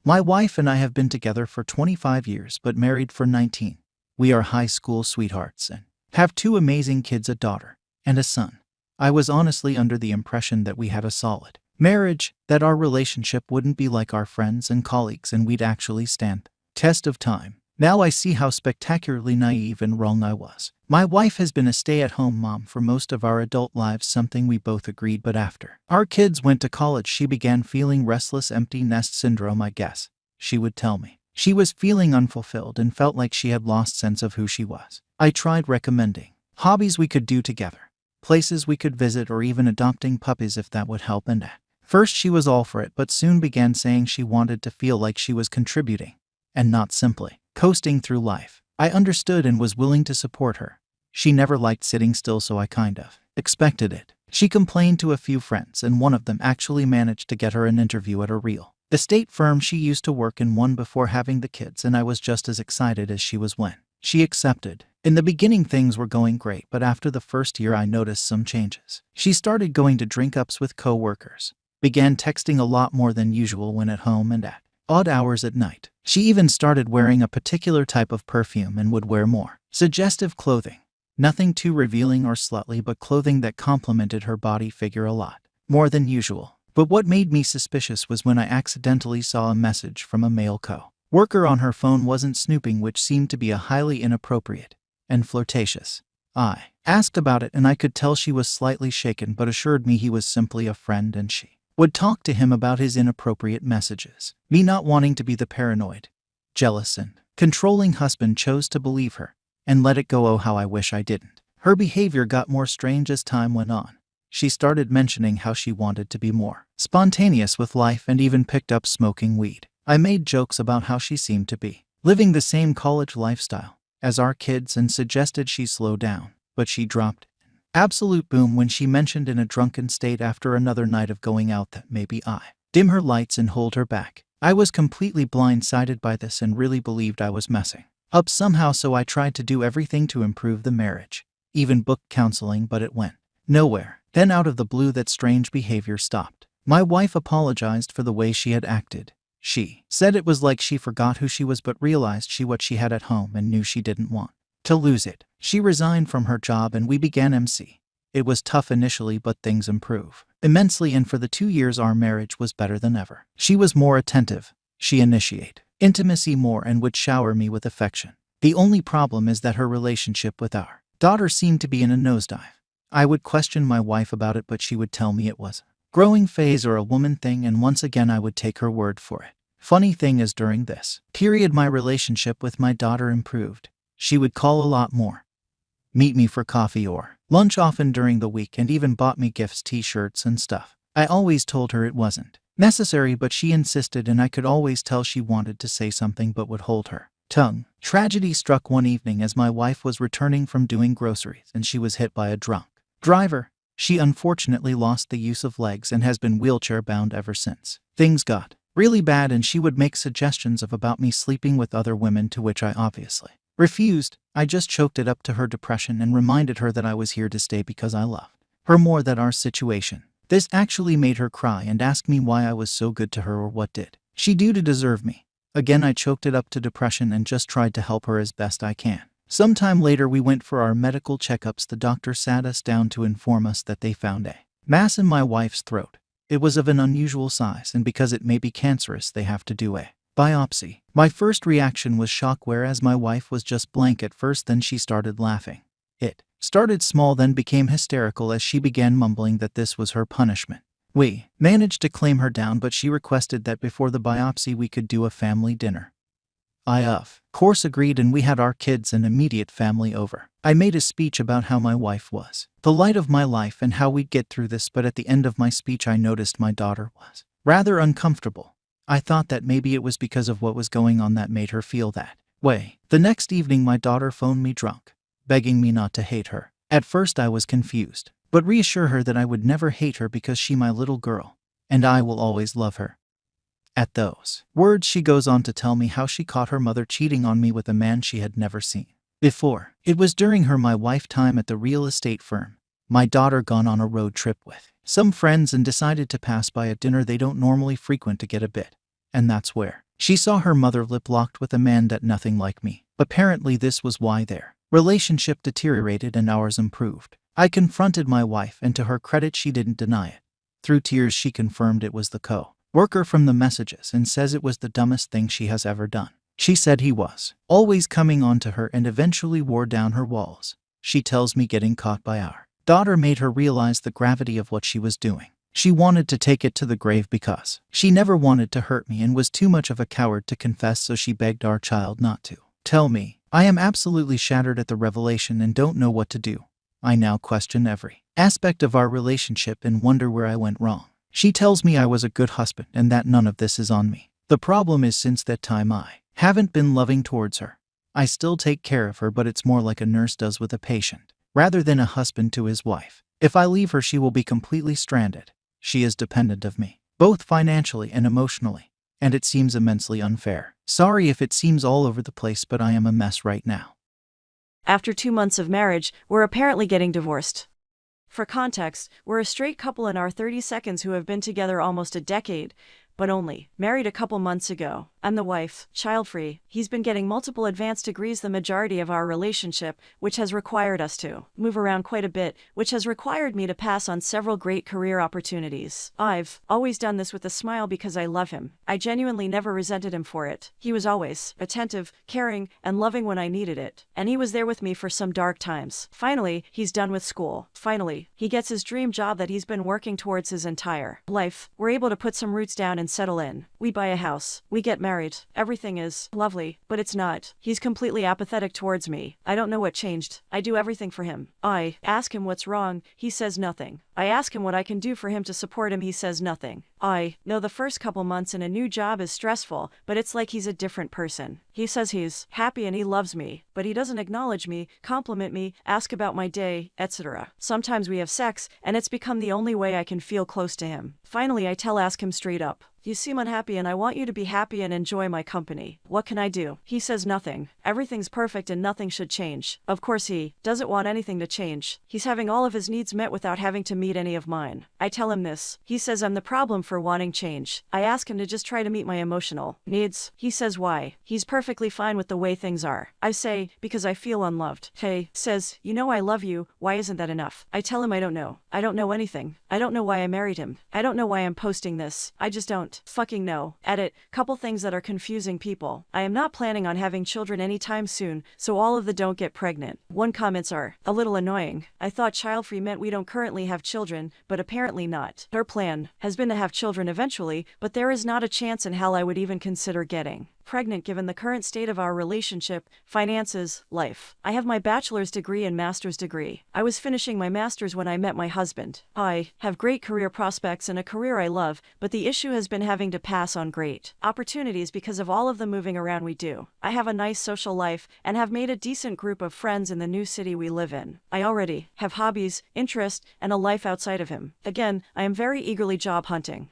My wife and I have been together for 25 years but married for 19. We are high school sweethearts and have two amazing kids, a daughter and a son. I was honestly under the impression that we had a solid marriage, that our relationship wouldn't be like our friends and colleagues and we'd actually stand the test of time. Now I see how spectacularly naive and wrong I was. My wife has been a stay-at-home mom for most of our adult lives, something we both agreed, but after our kids went to college she began feeling restless empty nest syndrome, I guess. She would tell me she was feeling unfulfilled and felt like she had lost sense of who she was. I tried recommending hobbies we could do together, places we could visit, or even adopting puppies if that would help, and at first she was all for it, but soon began saying she wanted to feel like she was contributing and not simply coasting through life. I understood and was willing to support her. She never liked sitting still, so I kind of expected it. She complained to a few friends, and one of them actually managed to get her an interview at a real estate firm she used to work in one before having the kids, and I was just as excited as she was when she accepted. In the beginning things were going great, but after the first year I noticed some changes. She started going to drink-ups with co-workers, began texting a lot more than usual when at home and at odd hours at night. She even started wearing a particular type of perfume and would wear more suggestive clothing. Nothing too revealing or slutty, but clothing that complemented her body figure a lot more than usual. But what made me suspicious was when I accidentally saw a message from a male co-worker on her phone. Wasn't snooping, which seemed to be a highly inappropriate and flirtatious. I asked about it and I could tell she was slightly shaken, but assured me he was simply a friend and she would talk to him about his inappropriate messages. Me, not wanting to be the paranoid, jealous, and controlling husband, chose to believe her and let it go. Oh, how I wish I didn't. Her behavior got more strange as time went on. She started mentioning how she wanted to be more spontaneous with life and even picked up smoking weed. I made jokes about how she seemed to be living the same college lifestyle as our kids and suggested she slow down, but she dropped absolute boom when she mentioned in a drunken state after another night of going out that maybe I dim her lights and hold her back. I was completely blindsided by this and really believed I was messing up somehow, so I tried to do everything to improve the marriage, even booked counseling, but it went nowhere. Then out of the blue that strange behavior stopped. My wife apologized for the way she had acted. She said it was like she forgot who she was but realized what she had at home and knew she didn't want to lose it. She resigned from her job and we began MC. It was tough initially, but things improved immensely, and for the 2 years our marriage was better than ever. She was more attentive. She initiated intimacy more and would shower me with affection. The only problem is that her relationship with our daughter seemed to be in a nosedive. I would question my wife about it, but she would tell me it was a growing phase or a woman thing, and once again I would take her word for it. Funny thing is, during this period my relationship with my daughter improved. She would call a lot more, meet me for coffee or lunch often during the week, and even bought me gifts, t-shirts and stuff. I always told her it wasn't necessary, but she insisted, and I could always tell she wanted to say something but would hold her tongue. Tragedy struck one evening as my wife was returning from doing groceries and she was hit by a drunk driver. She unfortunately lost the use of legs and has been wheelchair bound ever since. Things got really bad and she would make suggestions about me sleeping with other women, to which I obviously refused. I just choked it up to her depression and reminded her that I was here to stay because I loved her more than our situation. This actually made her cry and ask me why I was so good to her, or what did she do to deserve me. Again I choked it up to depression and just tried to help her as best I can. Sometime later we went for our medical checkups. The doctor sat us down to inform us that they found a mass in my wife's throat. It was of an unusual size, and because it may be cancerous they have to do a biopsy. My first reaction was shock, whereas my wife was just blank at first. Then she started laughing. It started small, then became hysterical as she began mumbling that this was her punishment. We managed to calm her down, but she requested that before the biopsy we could do a family dinner. I of course agreed, and we had our kids and immediate family over. I made a speech about how my wife was the light of my life and how we'd get through this, but at the end of my speech I noticed my daughter was rather uncomfortable. I thought that maybe it was because of what was going on that made her feel that way. The next evening my daughter phoned me drunk, begging me not to hate her. At first I was confused, but reassure her that I would never hate her because she my little girl, and I will always love her. At those words she goes on to tell me how she caught her mother cheating on me with a man she had never seen before. It was during my wife time at the real estate firm. My daughter gone on a road trip with some friends and decided to pass by a dinner they don't normally frequent to get a bit, and that's where She saw her mother lip-locked with a man that nothing like me. Apparently this was why their relationship deteriorated and ours improved. I confronted my wife, and to her credit she didn't deny it. Through tears she confirmed it was the co-worker from the messages and says it was the dumbest thing she has ever done. She said he was always coming on to her and eventually wore down her walls. She tells me getting caught by our daughter made her realize the gravity of what she was doing. She wanted to take it to the grave because she never wanted to hurt me and was too much of a coward to confess, so she begged our child not to tell me. I am absolutely shattered at the revelation and don't know what to do. I now question every aspect of our relationship and wonder where I went wrong. She tells me I was a good husband and that none of this is on me. The problem is since that time I haven't been loving towards her. I still take care of her, but it's more like a nurse does with a patient, rather than a husband to his wife. If I leave her, she will be completely stranded. She is dependent of me, both financially and emotionally, and it seems immensely unfair. Sorry if it seems all over the place, but I am a mess right now. After 2 months of marriage, we're apparently getting divorced. For context, we're a straight couple in our 30s who have been together almost a decade, but only married a couple months ago. I'm the wife, child-free. He's been getting multiple advanced degrees the majority of our relationship, which has required us to move around quite a bit, which has required me to pass on several great career opportunities. I've always done this with a smile because I love him. I genuinely never resented him for it. He was always attentive, caring, and loving when I needed it. And he was there with me for some dark times. Finally, he's done with school. Finally, he gets his dream job that he's been working towards his entire life. We're able to put some roots down and settle in. We buy a house. We get married. Everything is lovely, but it's not. He's completely apathetic towards me. I don't know what changed. I do everything for him. I ask him what's wrong. He says nothing. I ask him what I can do for him to support him. He says nothing. I know the first couple months in a new job is stressful, but it's like he's a different person. He says he's happy and he loves me, but he doesn't acknowledge me, compliment me, ask about my day, etc. Sometimes we have sex, and it's become the only way I can feel close to him. Finally, I ask him straight up. You seem unhappy and I want you to be happy and enjoy my company. What can I do? He says nothing. Everything's perfect and nothing should change. Of course he doesn't want anything to change. He's having all of his needs met without having to meet any of mine. I tell him this. He says I'm the problem for wanting change. I ask him to just try to meet my emotional needs. He says why? He's perfectly fine with the way things are. I say, because I feel unloved. He says, you know I love you, why isn't that enough? I tell him I don't know. I don't know anything. I don't know why I married him. I don't know why I'm posting this. I just don't fucking know. Edit. Couple things that are confusing people. I am not planning on having children anytime soon, so all of the don't get pregnant. One comments are a little annoying. I thought child-free meant we don't currently have children, but apparently not. Her plan has been to have children eventually, but there is not a chance in hell I would even consider getting pregnant given the current state of our relationship, finances, life. I have my bachelor's degree and master's degree. I was finishing my master's when I met my husband. I have great career prospects and a career I love, but the issue has been having to pass on great opportunities because of all of the moving around we do. I have a nice social life and have made a decent group of friends in the new city we live in. I already have hobbies, interests, and a life outside of him. Again, I am very eagerly job hunting.